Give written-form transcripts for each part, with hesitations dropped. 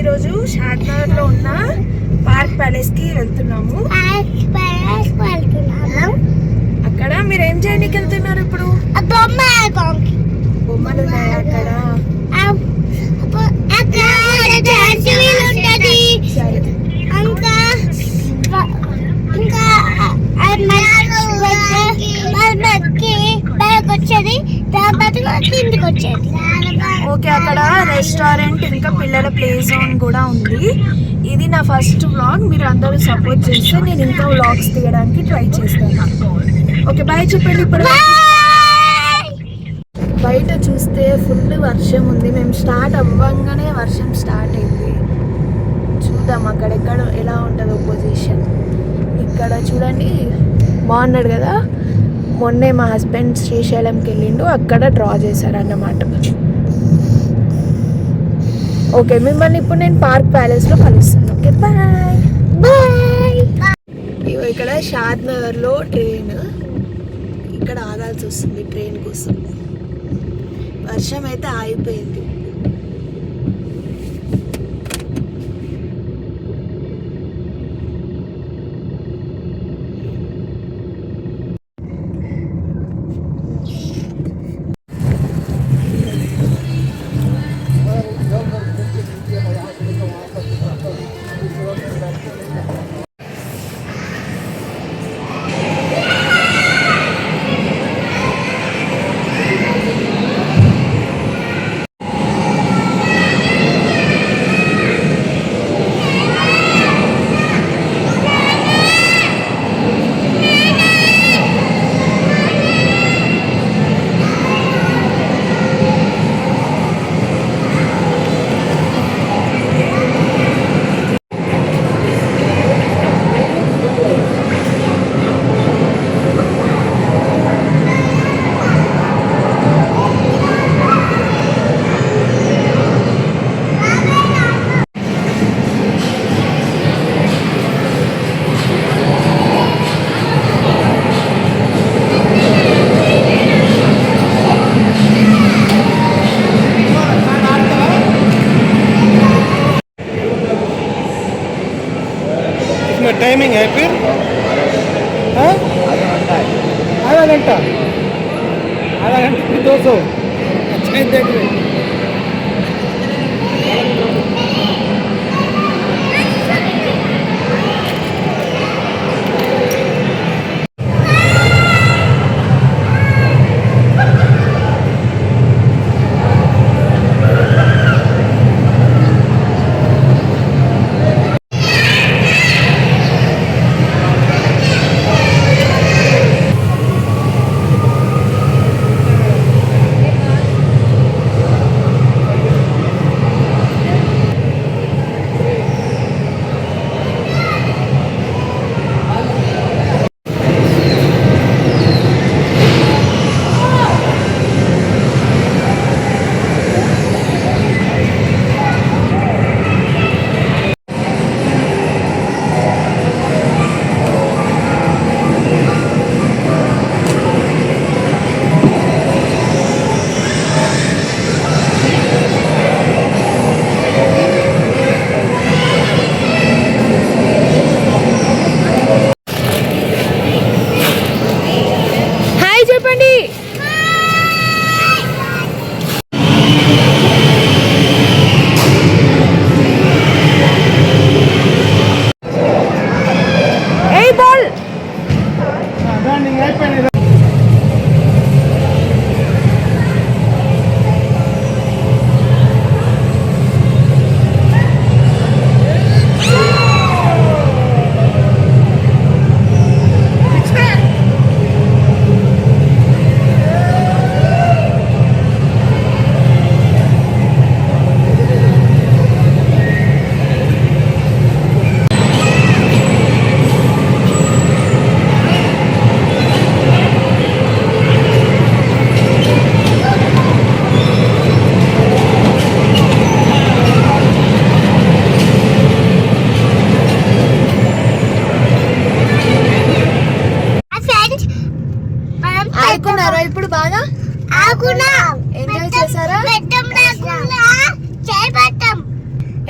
ఈరోజు షాద్నగర్లో ఉన్న పార్క్ ప్యాలెస్కి వెళ్తున్నాము. అక్కడ మీరు ఏం చేయడానికి వెళ్తున్నారు? ఇప్పుడు బొమ్మలు ఉన్నాయి అక్కడ. ఓకే, అక్కడ రెస్టారెంట్ ఇంకా పిల్లల ప్లే జోన్ కూడా ఉంది. ఇది నా ఫస్ట్ వ్లాగ్. మీరు అందరూ సపోర్ట్ చేస్తే నేను ఇంకా వ్లాగ్స్ తీయడానికి ట్రై చేస్తాను. ఓకే, బాయ్ చెప్పండి. ఇప్పుడు బయట చూస్తే ఫుల్ వర్షం ఉంది. మేము స్టార్ట్ అవ్వంగానే వర్షం స్టార్ట్ అయింది. చూద్దాం అక్కడెక్కడ ఎలా ఉంటుందో పొజిషన్. ఇక్కడ చూడండి, బాగున్నాడు కదా. మొన్నే మా హస్బెండ్ శ్రీశైలంకి వెళ్ళిండు, అక్కడ డ్రా చేశారన్నమాట. ఓకే, మిమ్మల్ని ఇప్పుడు నేను పార్క్ ప్యాలెస్లో కలుస్తాను. Okay, bye bye. ఇక్కడ షాద్నగర్లో ట్రైన్, ఇక్కడ ఆగాల్సి వస్తుంది ట్రైన్ కోసం. వర్షం అయితే ఆగిపోయింది. टाइमिंग है फिर आधा घंटा 200. अच्छा देख रहे.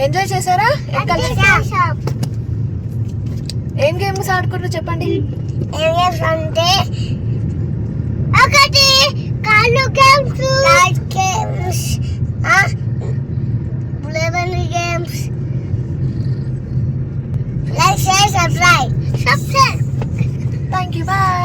ఎంజాయ్ చేశారా? ఏం కలిసి ఏం గేమ్స్ ఆడుకున్నారు చెప్పండి. అంటే ఒకటి కాళ్ళు games, games, eleven games. Like share subscribe. Thank you, bye.